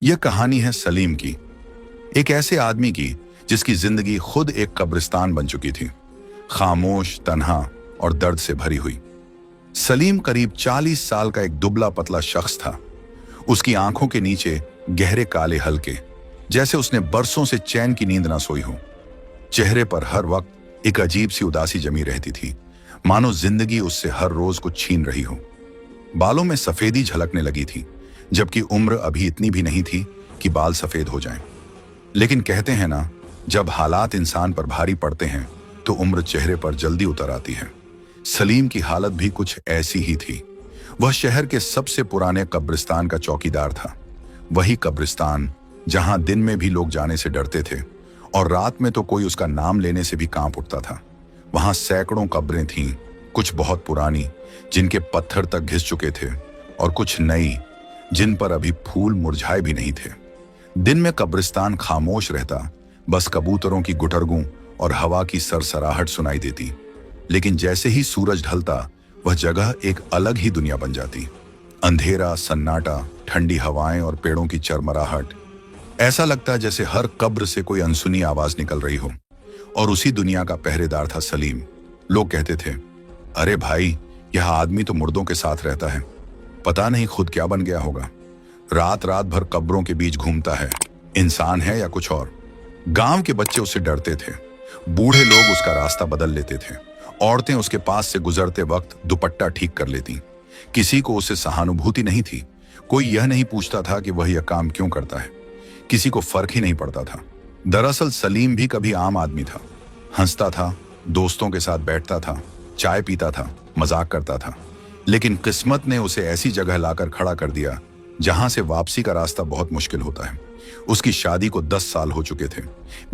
यह कहानी है सलीम की, एक ऐसे आदमी की जिसकी जिंदगी खुद एक कब्रिस्तान बन चुकी थी, खामोश, तन्हा और दर्द से भरी हुई। सलीम करीब 40 साल का एक दुबला पतला शख्स था। उसकी आंखों के नीचे गहरे काले हल्के, जैसे उसने बरसों से चैन की नींद ना सोई हो। चेहरे पर हर वक्त एक अजीब सी उदासी जमी रहती थी, मानो जिंदगी उससे हर रोज कुछ छीन रही हो। बालों में सफेदी झलकने लगी थी, जबकि उम्र अभी इतनी भी नहीं थी कि बाल सफेद हो जाएं। लेकिन कहते हैं ना, जब हालात इंसान पर भारी पड़ते हैं तो उम्र चेहरे पर जल्दी उतर आती है। सलीम की हालत भी कुछ ऐसी ही थी। वह शहर के सबसे पुराने कब्रिस्तान का चौकीदार था। वही कब्रिस्तान जहां दिन में भी लोग जाने से डरते थे और रात में तो कोई उसका नाम लेने से भी कांप उठता था। वहां सैकड़ों कब्रें थीं, कुछ बहुत पुरानी जिनके पत्थर तक घिस चुके थे, और कुछ नई जिन पर अभी फूल मुरझाए भी नहीं थे। दिन में कब्रिस्तान खामोश रहता, बस कबूतरों की गुटरगूं और हवा की सरसराहट सुनाई देती। लेकिन जैसे ही सूरज ढलता, वह जगह एक अलग ही दुनिया बन जाती। अंधेरा, सन्नाटा, ठंडी हवाएं और पेड़ों की चरमराहट। ऐसा लगता जैसे हर कब्र से कोई अनसुनी आवाज निकल रही हो। और उसी दुनिया का पहरेदार था सलीम। लोग कहते थे, अरे भाई, यह आदमी तो मुर्दों के साथ रहता है, पता नहीं खुद क्या बन गया होगा। रात रात भर कब्रों के बीच घूमता है, इंसान है या कुछ और। गांव के बच्चे उससे डरते थे, बूढ़े लोग उसका रास्ता बदल लेते थे, औरतें उसके पास से गुजरते वक्त दुपट्टा ठीक कर लेती। किसी को उससे सहानुभूति नहीं थी। कोई यह नहीं पूछता था कि वह यह काम क्यों करता है। किसी को फर्क ही नहीं पड़ता था। दरअसल सलीम भी कभी आम आदमी था। हंसता था, दोस्तों के साथ बैठता था, चाय पीता था, मजाक करता था। लेकिन किस्मत ने उसे ऐसी जगह लाकर खड़ा कर दिया जहां से वापसी का रास्ता बहुत मुश्किल होता है। उसकी शादी को 10 साल हो चुके थे।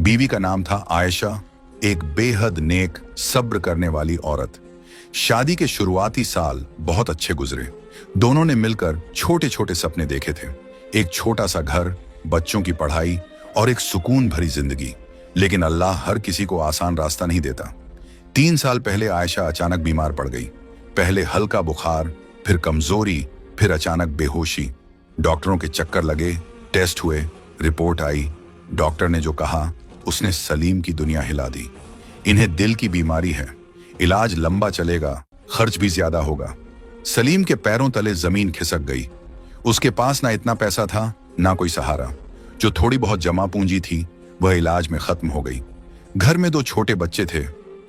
बीवी का नाम था आयशा, एक बेहद नेक, सब्र करने वाली औरत। शादी के शुरुआती साल बहुत अच्छे गुजरे। दोनों ने मिलकर छोटे छोटे सपने देखे थे, एक छोटा सा घर, बच्चों की पढ़ाई और एक सुकून भरी जिंदगी। लेकिन अल्लाह हर किसी को आसान रास्ता नहीं देता। 3 साल पहले आयशा अचानक बीमार पड़ गई। पहले हल्का बुखार, फिर कमजोरी, फिर अचानक बेहोशी। डॉक्टरों के चक्कर लगे, टेस्ट हुए, रिपोर्ट आई। डॉक्टर ने जो कहा उसने सलीम की दुनिया हिला दी। इन्हें दिल की बीमारी है, इलाज लंबा चलेगा, खर्च भी ज्यादा होगा। सलीम के पैरों तले जमीन खिसक गई। उसके पास ना इतना पैसा था, ना कोई सहारा। जो थोड़ी बहुत जमा पूंजी थी वह इलाज में खत्म हो गई। घर में 2 छोटे बच्चे थे,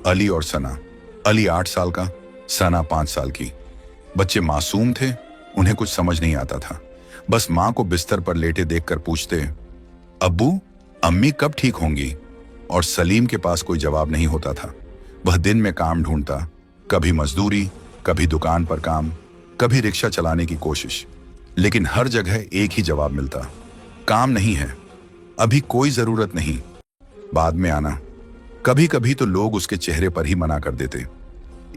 अली और सना। अली 8 साल का, सना 5 साल की। बच्चे मासूम थे, उन्हें कुछ समझ नहीं आता था। बस मां को बिस्तर पर लेटे देखकर पूछते, अब्बू, अम्मी कब ठीक होंगी? और सलीम के पास कोई जवाब नहीं होता था। वह दिन में काम ढूंढता, कभी मजदूरी, कभी दुकान पर काम, कभी रिक्शा चलाने की कोशिश। लेकिन हर जगह एक ही जवाब मिलता, काम नहीं है, अभी कोई जरूरत नहीं, बाद में आना। कभी कभी तो लोग उसके चेहरे पर ही मना कर देते।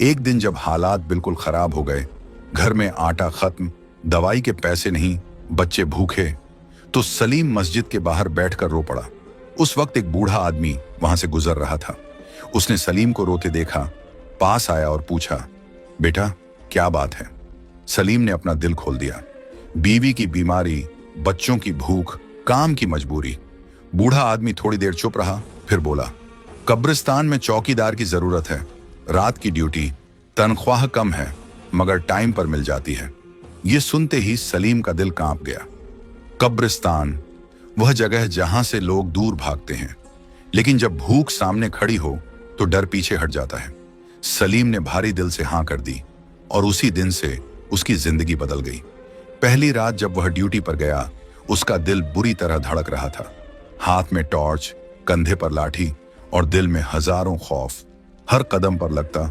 एक दिन जब हालात बिल्कुल खराब हो गए, घर में आटा खत्म, दवाई के पैसे नहीं, बच्चे भूखे, तो सलीम मस्जिद के बाहर बैठकर रो पड़ा। उस वक्त एक बूढ़ा आदमी वहां से गुजर रहा था। उसने सलीम को रोते देखा, पास आया और पूछा, बेटा क्या बात है? सलीम ने अपना दिल खोल दिया। बीवी की बीमारी, बच्चों की भूख, काम की मजबूरी। बूढ़ा आदमी थोड़ी देर चुप रहा, फिर बोला, कब्रिस्तान में चौकीदार की जरूरत है, रात की ड्यूटी, तनख्वाह कम है मगर टाइम पर मिल जाती है। यह सुनते ही सलीम का दिल कांप गया। कब्रिस्तान, वह जगह जहां से लोग दूर भागते हैं, लेकिन जब भूख सामने खड़ी हो तो डर पीछे हट जाता है। सलीम ने भारी दिल से हां कर दी और उसी दिन से उसकी जिंदगी बदल गई। पहली रात जब वह ड्यूटी पर गया, उसका दिल बुरी तरह धड़क रहा था। हाथ में टॉर्च, कंधे पर लाठी और दिल में हजारों खौफ। हर कदम पर लगता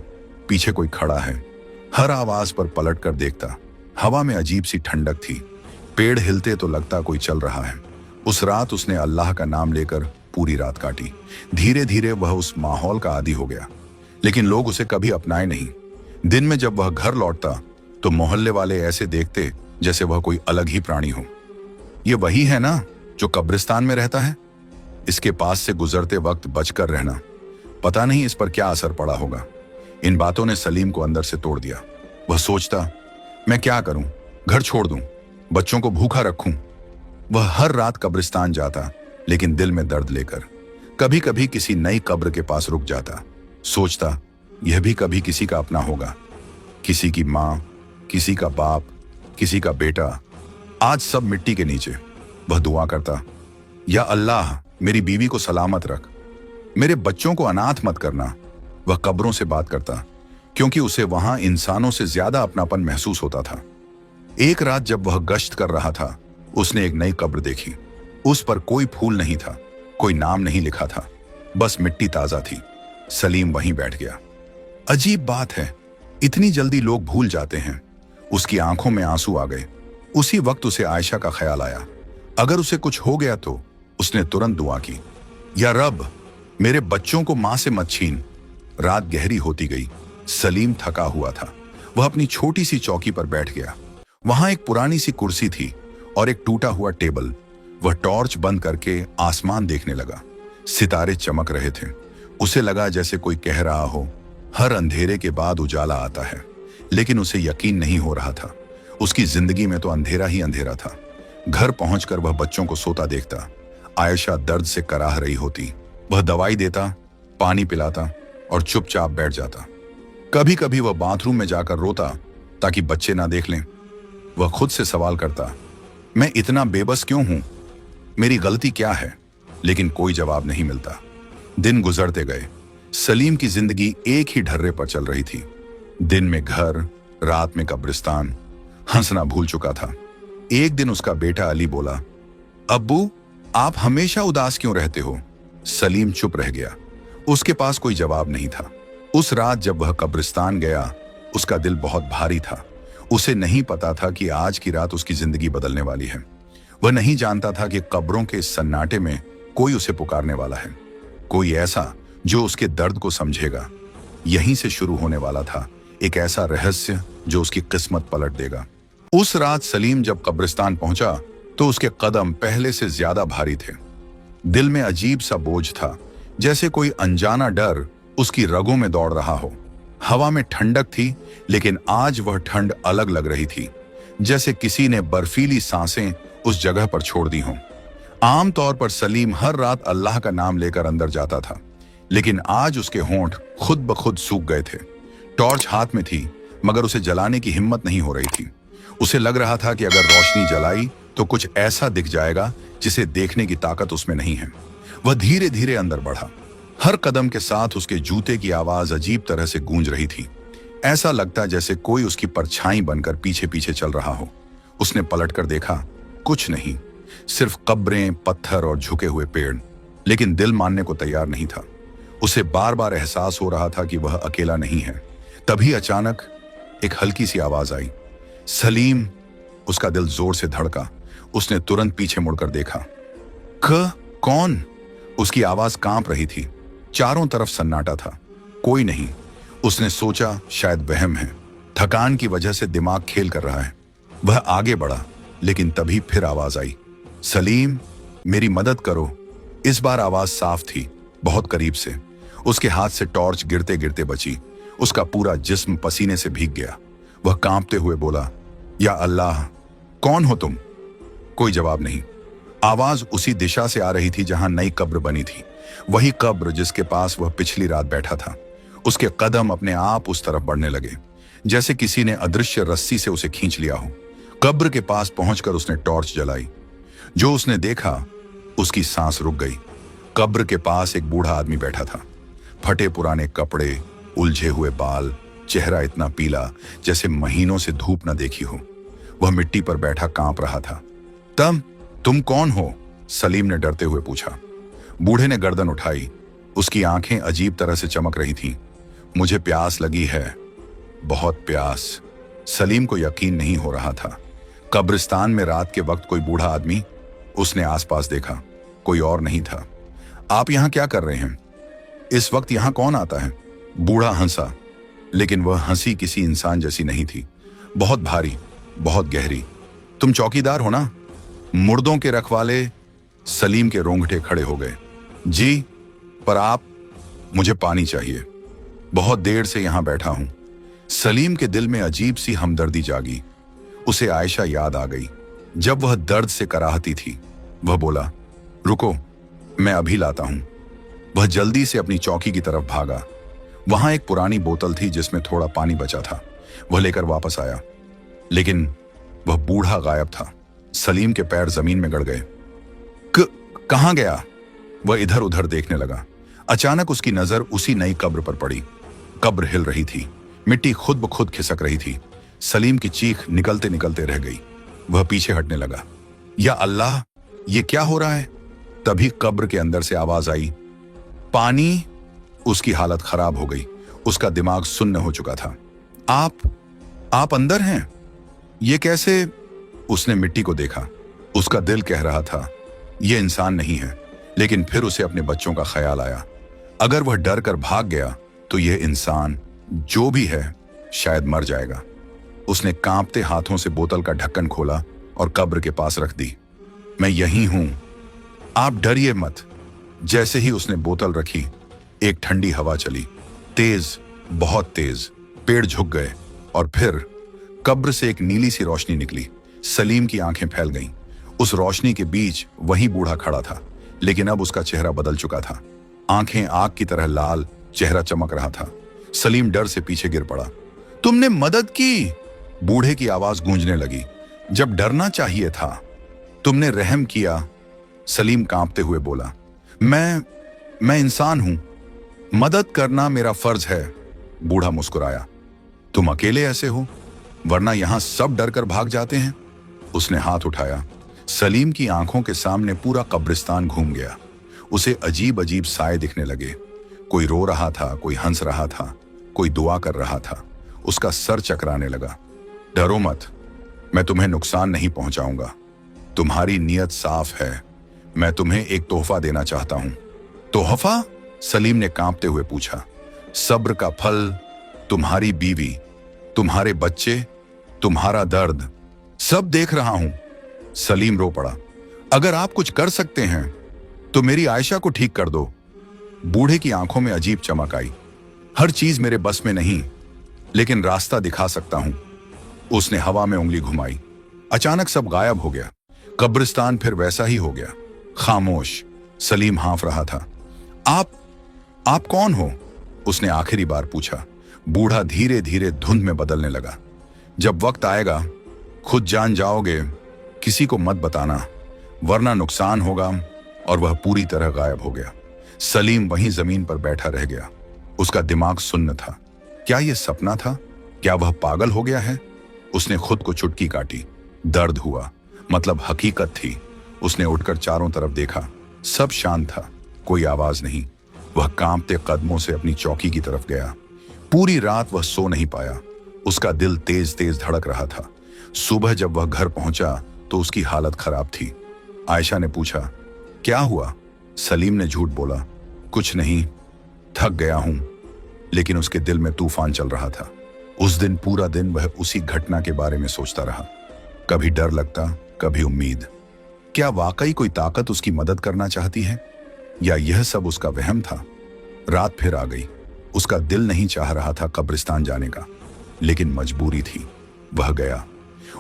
पीछे कोई खड़ा है। हर आवाज पर पलट कर देखता। हवा में अजीब सी ठंडक थी, पेड़ हिलते तो लगता कोई चल रहा है। उस रात उसने अल्लाह का नाम लेकर पूरी रात काटी। धीरे धीरे वह उस माहौल का आदी हो गया, लेकिन लोग उसे कभी अपनाए नहीं। दिन में जब वह घर लौटता तो मोहल्ले वाले ऐसे देखते जैसे वह कोई अलग ही प्राणी हो। ये वही है ना जो कब्रिस्तान में रहता है? इसके पास से गुजरते वक्त बचकर रहना, पता नहीं इस पर क्या असर पड़ा होगा। इन बातों ने सलीम को अंदर से तोड़ दिया। वह सोचता, मैं क्या करूं? घर छोड़ दूं, बच्चों को भूखा रखूं? वह हर रात कब्रिस्तान जाता, लेकिन दिल में दर्द लेकर। कभी कभी किसी नई कब्र के पास रुक जाता, सोचता यह भी कभी किसी का अपना होगा, किसी की माँ, किसी का बाप, किसी का बेटा। आज सब मिट्टी के नीचे। वह दुआ करता, या अल्लाह मेरी बीवी को सलामत रख, मेरे बच्चों को अनाथ मत करना। वह कब्रों से बात करता, क्योंकि उसे वहां इंसानों से ज्यादा अपनापन महसूस होता था। एक रात जब वह गश्त कर रहा था, उसने एक नई कब्र देखी। उस पर कोई फूल नहीं था, कोई नाम नहीं लिखा था, बस मिट्टी ताजा थी। सलीम वहीं बैठ गया। अजीब बात है, इतनी जल्दी लोग भूल जाते हैं। उसकी आंखों में आंसू आ गए। उसी वक्त उसे आयशा का ख्याल आया। अगर उसे कुछ हो गया तो? उसने तुरंत दुआ की, या रब मेरे बच्चों को मां से मत छीन। रात गहरी होती गई। सलीम थका हुआ था। वह अपनी छोटी सी चौकी पर बैठ गया। वहां एक पुरानी सी कुर्सी थी और एक टूटा हुआ टेबल। वह टॉर्च बंद करके आसमान देखने लगा। सितारे चमक रहे थे। उसे लगा जैसे कोई कह रहा हो, हर अंधेरे के बाद उजाला आता है। लेकिन उसे यकीन नहीं हो रहा था। उसकी जिंदगी में तो अंधेरा ही अंधेरा था। घर पहुंचकर वह बच्चों को सोता देखता। आयशा दर्द से कराह रही होती। वह दवाई देता, पानी पिलाता और चुपचाप बैठ जाता। कभी कभी वह बाथरूम में जाकर रोता ताकि बच्चे ना देख लें। वह खुद से सवाल करता, मैं इतना बेबस क्यों हूं? मेरी गलती क्या है? लेकिन कोई जवाब नहीं मिलता। दिन गुजरते गए। सलीम की जिंदगी एक ही ढर्रे पर चल रही थी। दिन में घर, रात में कब्रिस्तान। हंसना भूल चुका था। एक दिन उसका बेटा अली बोला, अब्बू आप हमेशा उदास क्यों रहते हो? सलीम चुप रह गया। उसके पास कोई जवाब नहीं था। उस रात जब वह कब्रिस्तान गया, उसका दिल बहुत भारी था। उसे नहीं पता था कि आज की रात उसकी जिंदगी बदलने वाली है। वह नहीं जानता था कि कब्रों के इस सन्नाटे में कोई उसे पुकारने वाला है, कोई ऐसा जो उसके दर्द को समझेगा। यहीं से शुरू होने वाला था एक ऐसा रहस्य जो उसकी किस्मत पलट देगा। उस रात सलीम जब कब्रिस्तान पहुंचा तो उसके कदम पहले से ज्यादा भारी थे। दिल में अजीब सा बोझ था, जैसे कोई अनजाना डर उसकी रगों में दौड़ रहा हो। हवा में ठंडक थी, लेकिन आज वह ठंड अलग लग रही थी, जैसे किसी ने बर्फीली सांसें उस जगह पर छोड़ दी हों। आमतौर पर सलीम हर रात अल्लाह का नाम लेकर अंदर जाता था, लेकिन आज उसके होंठ खुद ब खुद सूख गए थे। टॉर्च हाथ में थी, मगर उसे जलाने की हिम्मत नहीं हो रही थी। उसे लग रहा था कि अगर रोशनी जलाई तो कुछ ऐसा दिख जाएगा जिसे देखने की ताकत उसमें नहीं है। वह धीरे धीरे अंदर बढ़ा। हर कदम के साथ उसके जूते की आवाज अजीब तरह से गूंज रही थी। ऐसा लगता जैसे कोई उसकी परछाई बनकर पीछे पीछे चल रहा हो। उसने पलटकर देखा, कुछ नहीं, सिर्फ कब्रें, पत्थर और झुके हुए पेड़। लेकिन दिल मानने को तैयार नहीं था। उसे बार बार एहसास हो रहा था कि वह अकेला नहीं है। तभी अचानक एक हल्की सी आवाज आई, सलीम। उसका दिल जोर से धड़का। उसने तुरंत पीछे मुड़कर देखा। कौन? उसकी आवाज कांप रही थी। चारों तरफ सन्नाटा था, कोई नहीं। उसने सोचा शायद वहम है, थकान की वजह से दिमाग खेल कर रहा है। वह आगे बढ़ा, लेकिन तभी फिर आवाज आई, सलीम मेरी मदद करो। इस बार आवाज साफ थी, बहुत करीब से। उसके हाथ से टॉर्च गिरते गिरते बची। उसका पूरा जिस्म पसीने से भीग गया। वह कांपते हुए बोला, या अल्लाह कौन हो तुम? कोई जवाब नहीं। आवाज उसी दिशा से आ रही थी जहां नई कब्र बनी थी, वही कब्र जिसके पास वह पिछली रात बैठा था। उसके कदम अपने आप उस तरफ बढ़ने लगे, जैसे किसी ने अदृश्य रस्सी से उसे खींच लिया हो। कब्र के पास पहुंचकर उसने टॉर्च जलाई। जो उसने देखा, उसकी सांस रुक गई। कब्र के पास एक बूढ़ा आदमी बैठा था। फटे पुराने कपड़े, उलझे हुए बाल, चेहरा इतना पीला जैसे महीनों से धूप न देखी हो। वह मिट्टी पर बैठा कांप रहा था। तुम कौन हो? सलीम ने डरते हुए पूछा। बूढ़े ने गर्दन उठाई। उसकी आंखें अजीब तरह से चमक रही थीं। मुझे प्यास लगी है, बहुत प्यास। सलीम को यकीन नहीं हो रहा था। कब्रिस्तान में रात के वक्त कोई बूढ़ा आदमी? उसने आसपास देखा, कोई और नहीं था। आप यहां क्या कर रहे हैं? इस वक्त यहां कौन आता है? बूढ़ा हंसा, लेकिन वह हंसी किसी इंसान जैसी नहीं थी। बहुत भारी, बहुत गहरी। तुम चौकीदार हो ना? मुर्दों के रखवाले? सलीम के रोंगटे खड़े हो गए। जी, पर आप? मुझे पानी चाहिए, बहुत देर से यहां बैठा हूं। सलीम के दिल में अजीब सी हमदर्दी जागी। उसे आयशा याद आ गई, जब वह दर्द से कराहती थी, वह बोला, रुको, मैं अभी लाता हूं। वह जल्दी से अपनी चौकी की तरफ भागा। वहां एक पुरानी बोतल थी जिसमें थोड़ा पानी बचा था। वह लेकर वापस आया, लेकिन वह बूढ़ा गायब था। सलीम के पैर जमीन में गड़ गए। कहां गया? वह इधर उधर देखने लगा। अचानक उसकी नजर उसी नई कब्र पर पड़ी। कब्र हिल रही थी, मिट्टी खुद ब खुद खिसक रही थी। सलीम की चीख निकलते निकलते रह गई। वह पीछे हटने लगा। या अल्लाह, ये क्या हो रहा है? तभी कब्र के अंदर से आवाज आई, पानी। उसकी हालत खराब हो गई। उसका दिमाग सुन्न हो चुका था। आप अंदर हैं? ये कैसे? उसने मिट्टी को देखा। उसका दिल कह रहा था, यह इंसान नहीं है। लेकिन फिर उसे अपने बच्चों का ख्याल आया। अगर वह डर कर भाग गया तो यह इंसान जो भी है शायद मर जाएगा। उसने कांपते हाथों से बोतल का ढक्कन खोला और कब्र के पास रख दी। मैं यहीं हूं, आप डरिए मत। जैसे ही उसने बोतल रखी, एक ठंडी हवा चली, तेज, बहुत तेज। पेड़ झुक गए और फिर कब्र से एक नीली सी रोशनी निकली। सलीम की आंखें फैल गईं। उस रोशनी के बीच वही बूढ़ा खड़ा था, लेकिन अब उसका चेहरा बदल चुका था। आंखें आग की तरह लाल, चेहरा चमक रहा था। सलीम डर से पीछे गिर पड़ा। तुमने मदद की? बूढ़े की आवाज गूंजने लगी। जब डरना चाहिए था। तुमने रहम किया। सलीम कांपते हुए बोला, मैं इंसान हूं, मदद करना मेरा फर्ज है। बूढ़ा मुस्कुराया। तुम अकेले ऐसे हो, वरना यहां सब डर कर भाग जाते हैं। उसने हाथ उठाया। सलीम की आंखों के सामने पूरा कब्रिस्तान घूम गया। उसे अजीब अजीब साए दिखने लगे। कोई रो रहा था, कोई हंस रहा था, कोई दुआ कर रहा था। उसका सर चकराने लगा। डरो मत, मैं तुम्हें नुकसान नहीं पहुंचाऊंगा। तुम्हारी नीयत साफ है। मैं तुम्हें एक तोहफा देना चाहता हूं। तोहफा? सलीम ने कांपते हुए पूछा। सब्र का फल, तुम्हारी बीवी, तुम्हारे बच्चे, तुम्हारा दर्द, सब देख रहा हूं। सलीम रो पड़ा। अगर आप कुछ कर सकते हैं तो मेरी आयशा को ठीक कर दो। बूढ़े की आंखों में अजीब चमक आई। हर चीज मेरे बस में नहीं, लेकिन रास्ता दिखा सकता हूं। उसने हवा में उंगली घुमाई। अचानक सब गायब हो गया। कब्रिस्तान फिर वैसा ही हो गया, खामोश। सलीम हाँफ रहा था। आप कौन हो? उसने आखिरी बार पूछा। बूढ़ा धीरे धीरे धुंध में बदलने लगा। जब वक्त आएगा खुद जान जाओगे। किसी को मत बताना, वरना नुकसान होगा। और वह पूरी तरह गायब हो गया। सलीम वहीं जमीन पर बैठा रह गया। उसका दिमाग सुन्न था। क्या यह सपना था? क्या वह पागल हो गया है? उसने खुद को चुटकी काटी। दर्द हुआ, मतलब हकीकत थी। उसने उठकर चारों तरफ देखा। सब शांत था, कोई आवाज नहीं। वह कांपते कदमों से अपनी चौकी की तरफ गया। पूरी रात वह सो नहीं पाया। उसका दिल तेज तेज धड़क रहा था। सुबह जब वह घर पहुंचा तो उसकी हालत खराब थी। आयशा ने पूछा, क्या हुआ? सलीम ने झूठ बोला, कुछ नहीं, थक गया हूं। लेकिन उसके दिल में तूफान चल रहा था। उस दिन पूरा दिन वह उसी घटना के बारे में सोचता रहा। कभी डर लगता, कभी उम्मीद। क्या वाकई कोई ताकत उसकी मदद करना चाहती है, या यह सब उसका वहम था? रात फिर आ गई। उसका दिल नहीं चाह रहा था कब्रिस्तान जाने का, लेकिन मजबूरी थी। वह गया।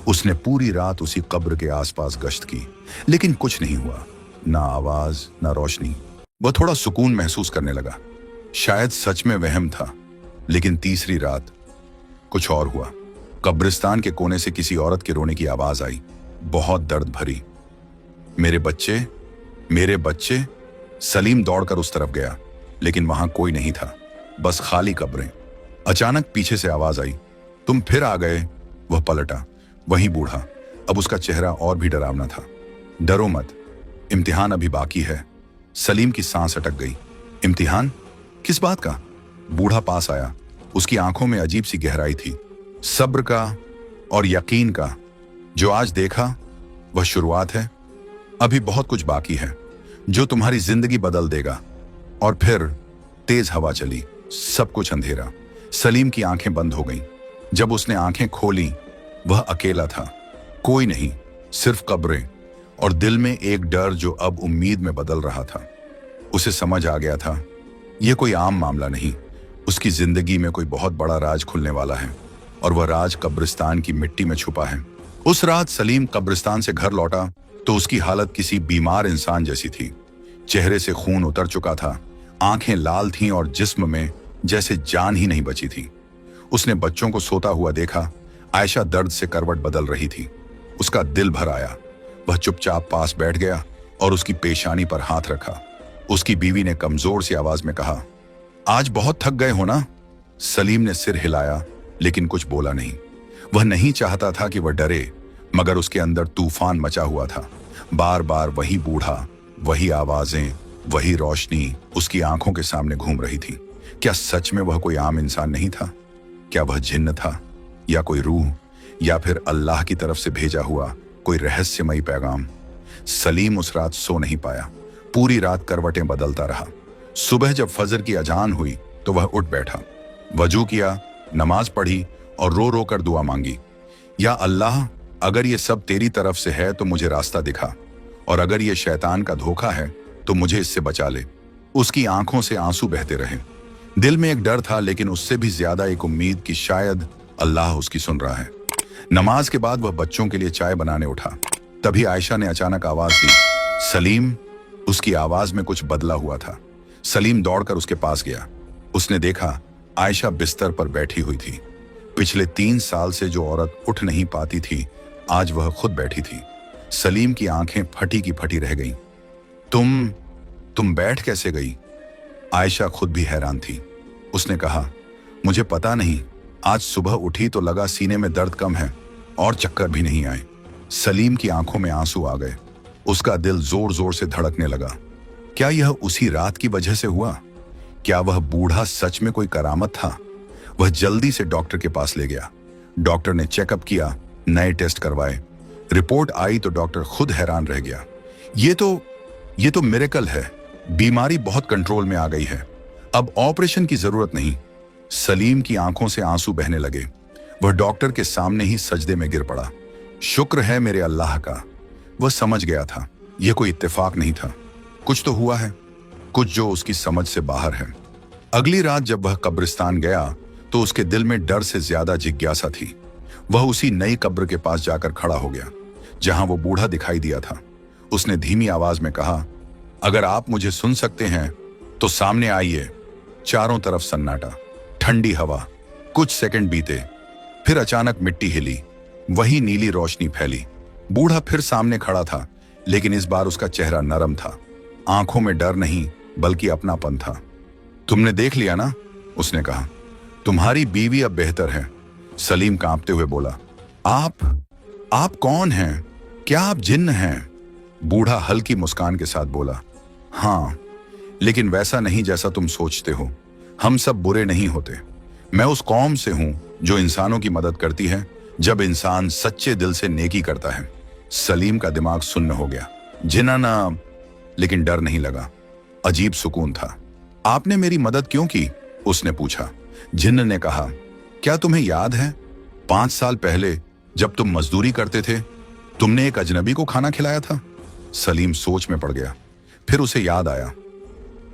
उसने पूरी रात उसी कब्र के आसपास गश्त की, लेकिन कुछ नहीं हुआ। ना आवाज, ना रोशनी। वह थोड़ा सुकून महसूस करने लगा। शायद सच में वहम था। लेकिन तीसरी रात कुछ और हुआ। कब्रिस्तान के कोने से किसी औरत के रोने की आवाज आई, बहुत दर्द भरी। मेरे बच्चे, मेरे बच्चे। सलीम दौड़कर उस तरफ गया, लेकिन वहां कोई नहीं था, बस खाली कब्रें। अचानक पीछे से आवाज आई, तुम फिर आ गए। वह पलटा। वही बूढ़ा। अब उसका चेहरा और भी डरावना था। डरो मत, इम्तिहान अभी बाकी है। सलीम की सांस अटक गई। इम्तिहान? किस बात का? बूढ़ा पास आया। उसकी आंखों में अजीब सी गहराई थी, सब्र का और यकीन का। जो आज देखा वह शुरुआत है। अभी बहुत कुछ बाकी है जो तुम्हारी जिंदगी बदल देगा। और फिर तेज हवा चली, सब कुछ अंधेरा। सलीम की आंखें बंद हो गईं। जब उसने आंखें खोली, वह अकेला था। कोई नहीं, सिर्फ कब्रें और दिल में एक डर जो अब उम्मीद में बदल रहा था। उसे समझ आ गया था, यह कोई आम मामला नहीं। उसकी जिंदगी में कोई बहुत बड़ा राज खुलने वाला है, और वह राज कब्रिस्तान की मिट्टी में छुपा है। उस रात सलीम कब्रिस्तान से घर लौटा तो उसकी हालत किसी बीमार इंसान जैसी थी। चेहरे से खून उतर चुका था, आंखें लाल थीं और जिस्म में जैसे जान ही नहीं बची थी। उसने बच्चों को सोता हुआ देखा। आयशा दर्द से करवट बदल रही थी। उसका दिल भर आया। वह चुपचाप पास बैठ गया और उसकी पेशानी पर हाथ रखा। उसकी बीवी ने कमजोर सी आवाज में कहा, आज बहुत थक गए हो ना? सलीम ने सिर हिलाया लेकिन कुछ बोला नहीं। वह नहीं चाहता था कि वह डरे, मगर उसके अंदर तूफान मचा हुआ था। बार बार वही बूढ़ा, वही आवाजें, वही रोशनी उसकी आंखों के सामने घूम रही थी। क्या सच में वह कोई आम इंसान नहीं था? क्या वह जिन्न था, या कोई रूह, या फिर अल्लाह की तरफ से भेजा हुआ कोई रहस्यमयी पैगाम? सलीम उस रात सो नहीं पाया। पूरी रात करवटें बदलता रहा। सुबह जब फजर की अजान हुई तो वह उठ बैठा, वजू किया, नमाज पढ़ी और रो रो कर दुआ मांगी। या अल्लाह, अगर ये सब तेरी तरफ से है तो मुझे रास्ता दिखा, और अगर ये शैतान का धोखा है तो मुझे इससे बचा ले। उसकी आंखों से आंसू बहते रहे। दिल में एक डर था, लेकिन उससे भी ज्यादा एक उम्मीद कि शायद अल्लाह उसकी सुन रहा है। नमाज के बाद वह बच्चों के लिए चाय बनाने उठा। तभी आयशा ने अचानक आवाज दी, सलीम। उसकी आवाज में कुछ बदला हुआ था। सलीम दौड़कर उसके पास गया। उसने देखा आयशा बिस्तर पर बैठी हुई थी। पिछले 3 साल से जो औरत उठ नहीं पाती थी, आज वह खुद बैठी थी। सलीम की आंखें फटी की फटी रह गईं। तुम बैठ कैसे गई? आयशा खुद भी हैरान थी। उसने कहा, मुझे पता नहीं, आज सुबह उठी तो लगा सीने में दर्द कम है और चक्कर भी नहीं आए। सलीम की आंखों में आंसू आ गए। उसका दिल जोर जोर से धड़कने लगा। क्या यह उसी रात की वजह से हुआ? क्या वह बूढ़ा सच में कोई करामत था? वह जल्दी से डॉक्टर के पास ले गया। डॉक्टर ने चेकअप किया, नए टेस्ट करवाए। रिपोर्ट आई तो डॉक्टर खुद हैरान रह गया। ये तो मिरेकल है। बीमारी बहुत कंट्रोल में आ गई है। अब ऑपरेशन की जरूरत नहीं। सलीम की आंखों से आंसू बहने लगे। वह डॉक्टर के सामने ही सजदे में गिर पड़ा। शुक्र है मेरे अल्लाह का। वह समझ गया था यह कोई इत्तेफाक नहीं था। कुछ तो हुआ है, कुछ जो उसकी समझ से बाहर है। अगली रात जब वह कब्रिस्तान गया तो उसके दिल में डर से ज्यादा जिज्ञासा थी। वह उसी नई कब्र के पास जाकर खड़ा हो गया जहां वो बूढ़ा दिखाई दिया था। उसने धीमी आवाज में कहा, अगर आप मुझे सुन सकते हैं तो सामने आइए। चारों तरफ सन्नाटा, ठंडी हवा। कुछ सेकंड बीते, फिर अचानक मिट्टी हिली, वही नीली रोशनी फैली। बूढ़ा फिर सामने खड़ा था, लेकिन इस बार उसका चेहरा नरम था। आंखों में डर नहीं बल्कि अपनापन था। तुमने देख लिया ना? उसने कहा। तुम्हारी बीवी अब बेहतर है। सलीम कांपते हुए बोला। आप कौन हैं? क्या आप जिन्न हैं? बूढ़ा हल्की मुस्कान के साथ बोला, हाँ, लेकिन वैसा नहीं जैसा तुम सोचते हो। हम सब बुरे नहीं होते। मैं उस कौम से हूं जो इंसानों की मदद करती है जब इंसान सच्चे दिल से नेकी करता है। सलीम का दिमाग सुन्न हो गया। जिन्ना ना, लेकिन डर नहीं लगा, अजीब सुकून था। आपने मेरी मदद क्यों की? उसने पूछा। जिन्न ने कहा, क्या तुम्हें याद है 5 साल पहले जब तुम मजदूरी करते थे, तुमने एक अजनबी को खाना खिलाया था? सलीम सोच में पड़ गया। फिर उसे याद आया।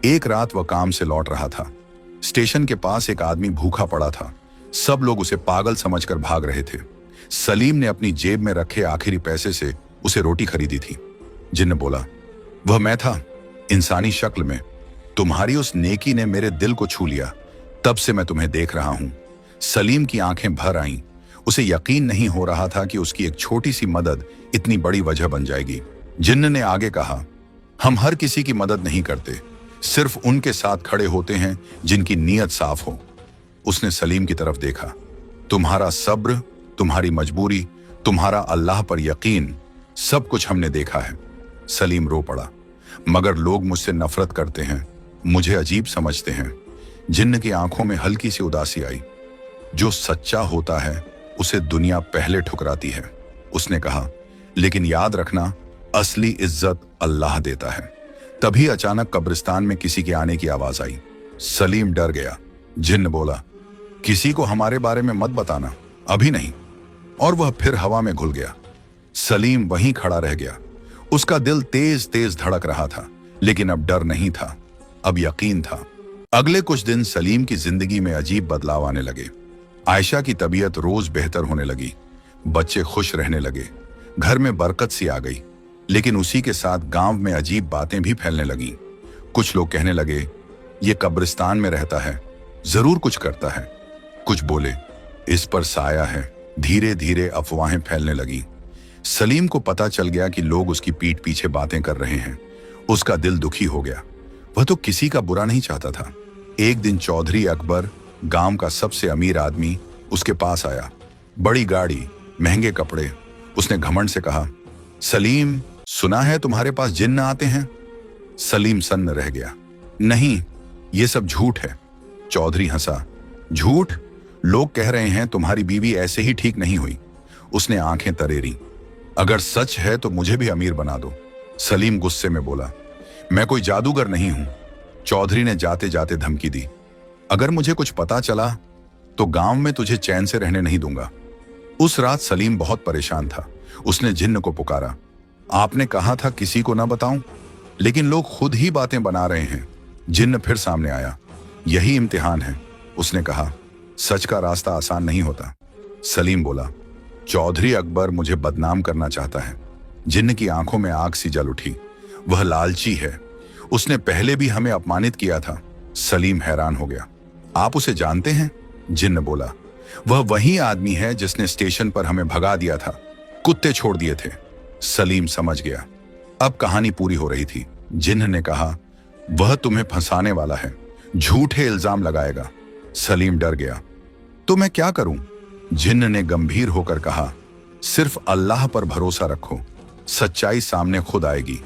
एक रात वह काम से लौट रहा था। स्टेशन के पास एक आदमी भूखा पड़ा था। सब लोग उसे पागल समझकर भाग रहे थे। सलीम ने अपनी जेब में रखे आखिरी पैसे से उसे रोटी खरीदी थी। जिन्न बोला, वह मैं था, इंसानी शक्ल में। तुम्हारी उस नेकी ने मेरे दिल को छू लिया। तब से मैं तुम्हें देख रहा हूं। सलीम की आंखें भर आईं। उसे यकीन नहीं हो रहा था कि उसकी एक छोटी सी मदद इतनी बड़ी वजह बन जाएगी। जिन्न ने आगे कहा, हम हर किसी की मदद नहीं करते, सिर्फ उनके साथ खड़े होते हैं जिनकी नीयत साफ हो। उसने सलीम की तरफ देखा। तुम्हारा सब्र, तुम्हारी मजबूरी, तुम्हारा अल्लाह पर यकीन, सब कुछ हमने देखा है। सलीम रो पड़ा। मगर लोग मुझसे नफरत करते हैं, मुझे अजीब समझते हैं। जिन्न की आंखों में हल्की सी उदासी आई। जो सच्चा होता है उसे दुनिया पहले ठुकराती है। उसने कहा, लेकिन याद रखना, असली इज्जत अल्लाह देता है। तभी अचानक कब्रिस्तान में किसी के आने की आवाज आई। सलीम डर गया। जिन्न बोला, किसी को हमारे बारे में मत बताना, अभी नहीं। और वह फिर हवा में घुल गया। सलीम वहीं खड़ा रह गया। उसका दिल तेज तेज धड़क रहा था, लेकिन अब डर नहीं था, अब यकीन था। अगले कुछ दिन सलीम की जिंदगी में अजीब बदलाव आने लगे। आयशा की तबीयत रोज बेहतर होने लगी। बच्चे खुश रहने लगे, घर में बरकत सी आ गई। लेकिन उसी के साथ गांव में अजीब बातें भी फैलने लगीं। कुछ लोग कहने लगे, ये कब्रिस्तान में रहता है, जरूर कुछ करता है। कुछ बोले, इस पर साया है। धीरे धीरे अफवाहें फैलने लगी। सलीम को पता चल गया कि लोग उसकी पीठ पीछे बातें कर रहे हैं। उसका दिल दुखी हो गया। वह तो किसी का बुरा नहीं चाहता था। एक दिन चौधरी अकबर, गांव का सबसे अमीर आदमी, उसके पास आया। बड़ी गाड़ी, महंगे कपड़े। उसने घमंड से कहा, सलीम, सुना है तुम्हारे पास जिन्न आते हैं? सलीम सन्न रह गया। नहीं, ये सब झूठ है। चौधरी हंसा। झूठ? लोग कह रहे हैं तुम्हारी बीवी ऐसे ही ठीक नहीं हुई। उसने आंखें तरेरी। अगर सच है तो मुझे भी अमीर बना दो। सलीम गुस्से में बोला, मैं कोई जादूगर नहीं हूं। चौधरी ने जाते जाते धमकी दी, अगर मुझे कुछ पता चला तो गांव में तुझे चैन से रहने नहीं दूंगा। उस रात सलीम बहुत परेशान था। उसने जिन्न को पुकारा। आपने कहा था किसी को ना बताऊं, लेकिन लोग खुद ही बातें बना रहे हैं। जिन्न फिर सामने आया। यही इम्तिहान है, उसने कहा। सच का रास्ता आसान नहीं होता। सलीम बोला, चौधरी अकबर मुझे बदनाम करना चाहता है। जिन्न की आंखों में आग सी जल उठी। वह लालची है। उसने पहले भी हमें अपमानित किया था। सलीम हैरान हो गया। आप उसे जानते हैं? जिन्न बोला, वह वही आदमी है जिसने स्टेशन पर हमें भगा दिया था, कुत्ते छोड़ दिए थे। सलीम समझ गया। अब कहानी पूरी हो रही थी। जिन्न ने कहा, वह तुम्हें फंसाने वाला है, झूठे इल्जाम लगाएगा। सलीम डर गया। तो मैं क्या करूं? जिन्न ने गंभीर होकर कहा, सिर्फ अल्लाह पर भरोसा रखो, सच्चाई सामने खुद आएगी।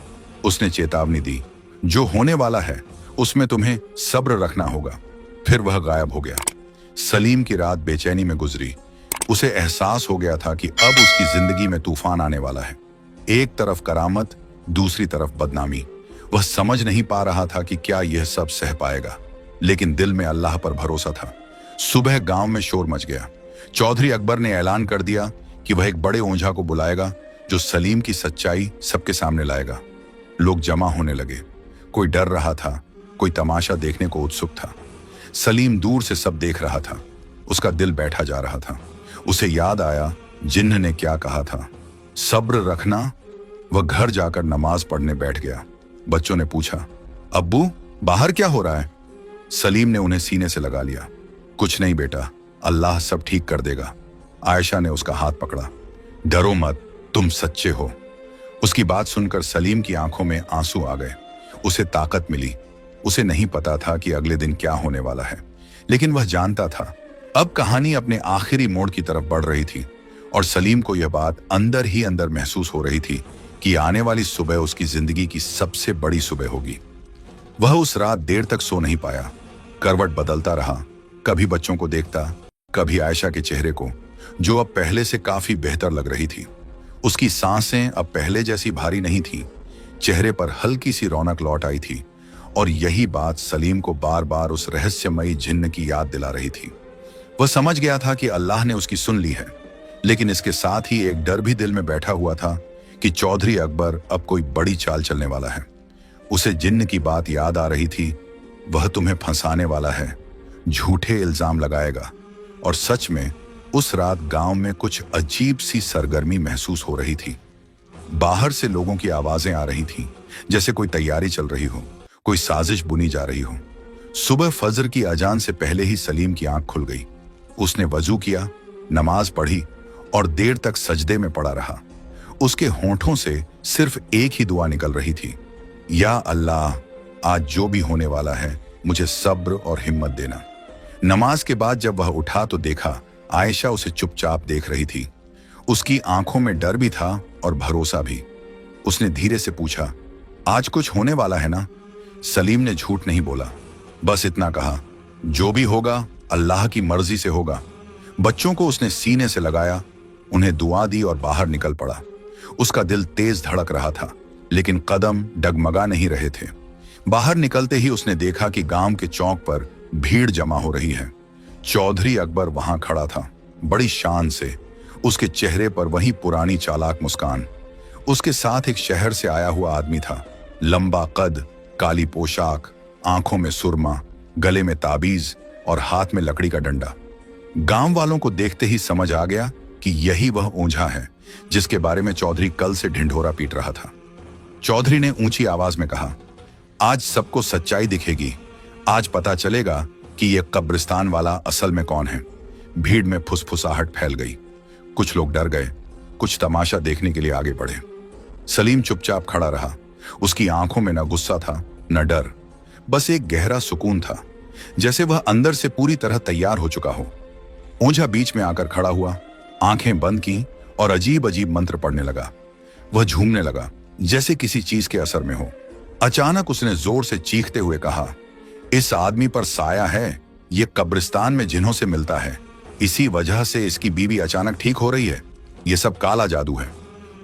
उसने चेतावनी दी, जो होने वाला है उसमें तुम्हें सब्र रखना होगा। फिर वह गायब हो गया। सलीम की रात बेचैनी में गुजरी। उसे एहसास हो गया था कि अब उसकी जिंदगी में तूफान आने वाला है। एक तरफ करामत, दूसरी तरफ बदनामी। वह समझ नहीं पा रहा था कि क्या यह सब सह पाएगा, लेकिन दिल में अल्लाह पर भरोसा था। सुबह गांव में शोर मच गया। चौधरी अकबर ने ऐलान कर दिया कि वह एक बड़े ओझा को बुलाएगा जो सलीम की सच्चाई सबके सामने लाएगा। लोग जमा होने लगे। कोई डर रहा था, कोई तमाशा देखने को उत्सुक था। सलीम दूर से सब देख रहा था। उसका दिल बैठा जा रहा था। उसे याद आया जिन्न ने क्या कहा था, सब्र रखना। वह घर जाकर नमाज पढ़ने बैठ गया। बच्चों ने पूछा, अब्बू, बाहर क्या हो रहा है? सलीम ने उन्हें सीने से लगा लिया। कुछ नहीं बेटा, अल्लाह सब ठीक कर देगा। आयशा ने उसका हाथ पकड़ा। डरो मत, तुम सच्चे हो। उसकी बात सुनकर सलीम की आंखों में आंसू आ गए। उसे ताकत मिली। उसे नहीं पता था कि अगले दिन क्या होने वाला है, लेकिन वह जानता था अब कहानी अपने आखिरी मोड़ की तरफ बढ़ रही थी। और सलीम को यह बात अंदर ही अंदर महसूस हो रही थी कि आने वाली सुबह उसकी जिंदगी की सबसे बड़ी सुबह होगी। वह उस रात देर तक सो नहीं पाया। करवट बदलता रहा। कभी बच्चों को देखता, कभी आयशा के चेहरे को, जो अब पहले से काफी बेहतर लग रही थी। उसकी सांसें अब पहले जैसी भारी नहीं थी। चेहरे पर हल्की सी रौनक लौट आई थी। और यही बात सलीम को बार बार उस रहस्यमयी जिन्न की याद दिला रही थी। वह समझ गया था कि अल्लाह ने उसकी सुन ली है, लेकिन इसके साथ ही एक डर भी दिल में बैठा हुआ था कि चौधरी अकबर अब कोई बड़ी चाल चलने वाला है। उसे जिन्न की बात याद आ रही थी, वह तुम्हें फंसाने वाला है, झूठे इल्जाम लगाएगा। और सच में उस रात गांव में कुछ अजीब सी सरगर्मी महसूस हो रही थी। बाहर से लोगों की आवाजें आ रही थीं, जैसे कोई तैयारी चल रही हो, कोई साजिश बुनी जा रही हो। सुबह फजर की अजान से पहले ही सलीम की आंख खुल गई। उसने वजू किया, नमाज पढ़ी और देर तक सजदे में पड़ा रहा। उसके होंठों से सिर्फ एक ही दुआ निकल रही थी, या अल्लाह, आज जो भी होने वाला है मुझे सब्र और हिम्मत देना। नमाज के बाद जब वह उठा तो देखा आयशा उसे चुपचाप देख रही थी। उसकी आंखों में डर भी था और भरोसा भी। उसने धीरे से पूछा, आज कुछ होने वाला है ना? सलीम ने झूठ नहीं बोला, बस इतना कहा, जो भी होगा अल्लाह की मर्जी से होगा। बच्चों को उसने सीने से लगाया, उन्हें दुआ दी और बाहर निकल पड़ा। उसका दिल तेज धड़क रहा था, लेकिन कदम डगमगा नहीं रहे थे। बाहर निकलते ही उसने देखा कि गांव के चौक पर भीड़ जमा हो रही है। चौधरी अकबर वहां खड़ा था, बड़ी शान से। उसके चेहरे पर वही पुरानी चालाक मुस्कान। उसके साथ एक शहर से आया हुआ आदमी था, लंबा कद, काली पोशाक, आंखों में सुरमा, गले में ताबीज और हाथ में लकड़ी का डंडा। गांव वालों को देखते ही समझ आ गया कि यही वह ओंझा है जिसके बारे में चौधरी कल से ढिंढोरा पीट रहा था। चौधरी ने ऊंची आवाज में कहा, आज सबको सच्चाई दिखेगी, आज पता चलेगा कि यह कब्रिस्तान वाला असल में कौन है। भीड़ में फुसफुसाहट फैल गई। कुछ लोग डर गए, कुछ तमाशा देखने के लिए आगे बढ़े। सलीम चुपचाप खड़ा रहा। उसकी आंखों में न गुस्सा था न डर, बस एक गहरा सुकून था, जैसे वह अंदर से पूरी तरह तैयार हो चुका हो। ओंझा बीच में आकर खड़ा हुआ, आंखें बंद की और अजीब अजीब मंत्र पढ़ने लगा। वह झूमने लगा जैसे किसी चीज के असर में हो। अचानक उसने जोर से चीखते हुए कहा, इस आदमी पर साया है, ये कब्रिस्तान में जिन्हों से मिलता है, इसी वजह से इसकी बीवी अचानक ठीक हो रही है। ये सब काला जादू है।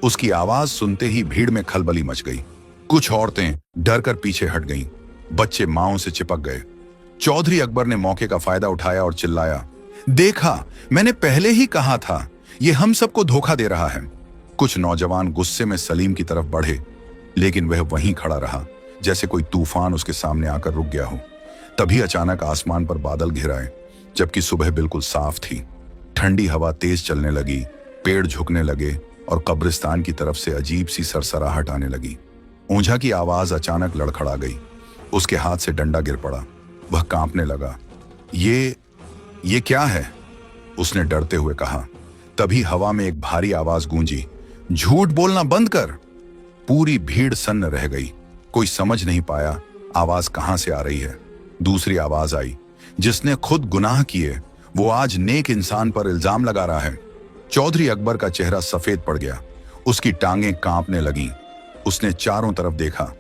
उसकी आवाज सुनते ही भीड़ में खलबली मच गई। कुछ औरतें डर कर पीछे हट गईं, बच्चे मांओं से चिपक गए। चौधरी अकबर ने मौके का फायदा उठाया और चिल्लाया, देखा, मैंने पहले ही कहा था, ये हम सबको धोखा दे रहा है। कुछ नौजवान गुस्से में सलीम की तरफ बढ़े, लेकिन वह वहीं खड़ा रहा, जैसे कोई तूफान उसके सामने आकर रुक गया हो। तभी अचानक आसमान पर बादल घिर आए, जबकि सुबह बिल्कुल साफ थी। ठंडी हवा तेज चलने लगी, पेड़ झुकने लगे और कब्रिस्तान की तरफ से अजीब सी सरसराहट आने लगी। ओंझा की आवाज अचानक लड़खड़ा गई। उसके हाथ से डंडा गिर पड़ा। वह कांपने लगा। ये क्या है? उसने डरते हुए कहा। तभी हवा में एक भारी आवाज गूंजी, झूठ बोलना बंद कर। पूरी भीड़ सन्न रह गई। कोई समझ नहीं पाया आवाज कहां से आ रही है। दूसरी आवाज आई, जिसने खुद गुनाह किए वो आज नेक इंसान पर इल्जाम लगा रहा है। चौधरी अकबर का चेहरा सफेद पड़ गया। उसकी टांगें कांपने लगीं। उसने चारों तरफ देखा।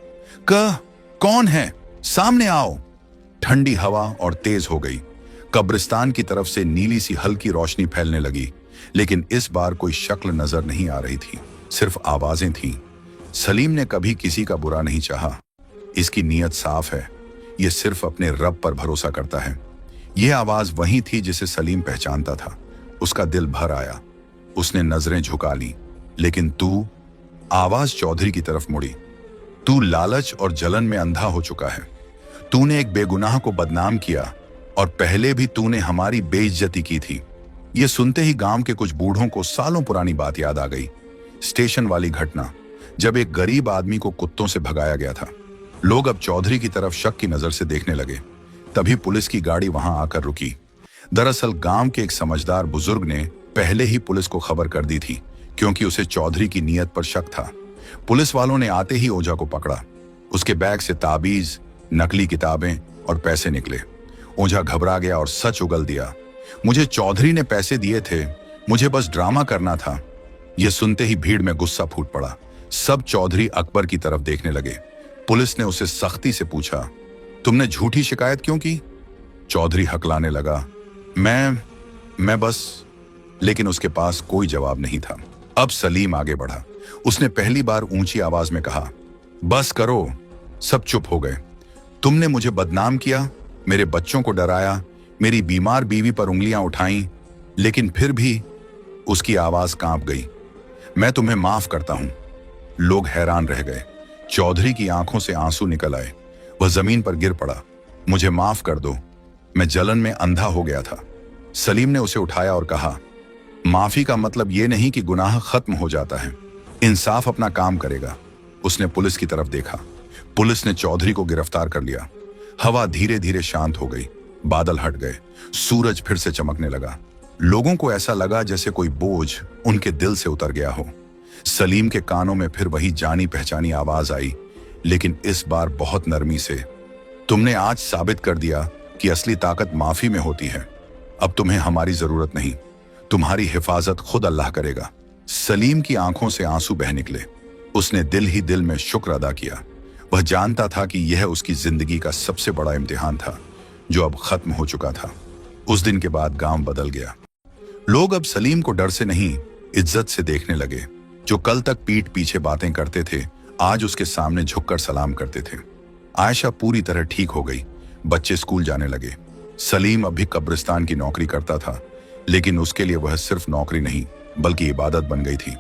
कौन है? सामने आओ। ठंडी हवा और तेज हो गई। कब्रिस्तान की तरफ से नीली सी हल्की रोशनी फैलने लगी, लेकिन इस बार कोई शक्ल नजर नहीं आ रही थी, सिर्फ आवाजें थीं। सलीम ने कभी किसी का बुरा नहीं चाहा। इसकी नीयत साफ है, यह सिर्फ अपने रब पर भरोसा करता है। यह आवाज वही थी जिसे सलीम पहचानता था। उसका दिल भर आया। उसने नजरें झुका ली। लेकिन तू, आवाज चौधरी की तरफ मुड़ी, तू लालच और जलन में अंधा हो चुका है। तूने एक बेगुनाह को बदनाम किया और पहले भी तूने हमारी बेइज्जती की थी। यह सुनते ही गांव के कुछ बूढ़ों को सालों पुरानी बात याद आ गई। स्टेशन वाली घटना, जब एक गरीब आदमी को कुत्तों से भगाया गया था। लोग अब चौधरी की तरफ शक की नजर से देखने लगे। तभी पुलिस की गाड़ी वहां आकर रुकी। दरअसल गांव के एक समझदार बुजुर्ग ने पहले ही पुलिस को खबर कर दी थी, क्योंकि उसे चौधरी की नीयत पर शक था। पुलिस वालों ने आते ही ओझा को पकड़ा। उसके बैग से ताबीज, नकली किताबें और पैसे निकले। ओझा घबरा गया और सच उगल दिया, मुझे चौधरी ने पैसे दिए थे, मुझे बस ड्रामा करना था। यह सुनते ही भीड़ में गुस्सा फूट पड़ा। सब चौधरी अकबर की तरफ देखने लगे। पुलिस ने उसे सख्ती से पूछा, तुमने झूठी शिकायत क्यों की? चौधरी हकलाने लगा, मैं बस। लेकिन उसके पास कोई जवाब नहीं था। अब सलीम आगे बढ़ा। उसने पहली बार ऊंची आवाज में कहा, बस करो। सब चुप हो गए। तुमने मुझे बदनाम किया, मेरे बच्चों को डराया, मेरी बीमार बीवी पर उंगलियां उठाई, लेकिन फिर भी। उसकी आवाज कांप गई। मैं तुम्हें माफ करता हूं। लोग हैरान रह गए। चौधरी की आंखों से आंसू निकल आए। वह जमीन पर गिर पड़ा। मुझे माफ कर दो, मैं जलन में अंधा हो गया था। सलीम ने उसे उठाया और कहा, माफी का मतलब यह नहीं कि गुनाह खत्म हो जाता है, इंसाफ अपना काम करेगा। उसने पुलिस की तरफ देखा। पुलिस ने चौधरी को गिरफ्तार कर लिया। हवा धीरे धीरे शांत हो गई। बादल हट गए। सूरज फिर से चमकने लगा। लोगों को ऐसा लगा जैसे कोई बोझ उनके दिल से उतर गया हो। सलीम के कानों में फिर वही जानी पहचानी आवाज आई, लेकिन इस बार बहुत नरमी से, तुमने आज साबित कर दिया कि असली ताकत माफी में होती है। अब तुम्हें हमारी जरूरत नहीं, तुम्हारी हिफाजत खुद अल्लाह करेगा। सलीम की आंखों से आंसू बह निकले। उसने दिल ही दिल में शुक्र अदा किया। वह जानता था कि यह उसकी जिंदगी का सबसे बड़ा इम्तिहान था, जो अब खत्म हो चुका था। उस दिन के बाद गांव बदल गया। लोग अब सलीम को डर से नहीं, इज्जत से देखने लगे। जो कल तक पीठ पीछे बातें करते थे, आज उसके सामने झुककर सलाम करते थे। आयशा पूरी तरह ठीक हो गई। बच्चे स्कूल जाने लगे। सलीम अभी कब्रिस्तान की नौकरी करता था, लेकिन उसके लिए वह सिर्फ नौकरी नहीं बल्कि इबादत बन गई थी।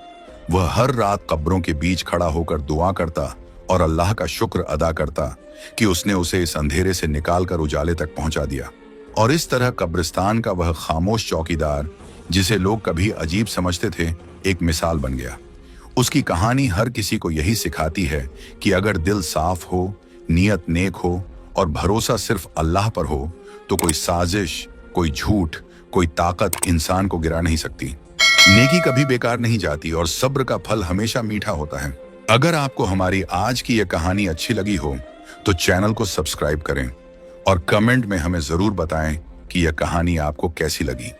वह हर रात कब्रों के बीच खड़ा होकर दुआ करता और अल्लाह का शुक्र अदा करता कि उसने उसे इस अंधेरे से निकालकर उजाले तक पहुंचा दिया। और इस तरह कब्रिस्तान का वह खामोश चौकीदार जिसे लोग कभी अजीब समझते थे, एक मिसाल बन गया। उसकी कहानी हर किसी को यही सिखाती है कि अगर दिल साफ हो, नीयत नेक हो और भरोसा सिर्फ अल्लाह पर हो, तो कोई साजिश, कोई झूठ, कोई ताकत इंसान को गिरा नहीं सकती। नेकी कभी बेकार नहीं जाती और सब्र का फल हमेशा मीठा होता है। अगर आपको हमारी आज की यह कहानी अच्छी लगी हो तो चैनल को सब्सक्राइब करें और कमेंट में हमें जरूर बताएं कि यह कहानी आपको कैसी लगी।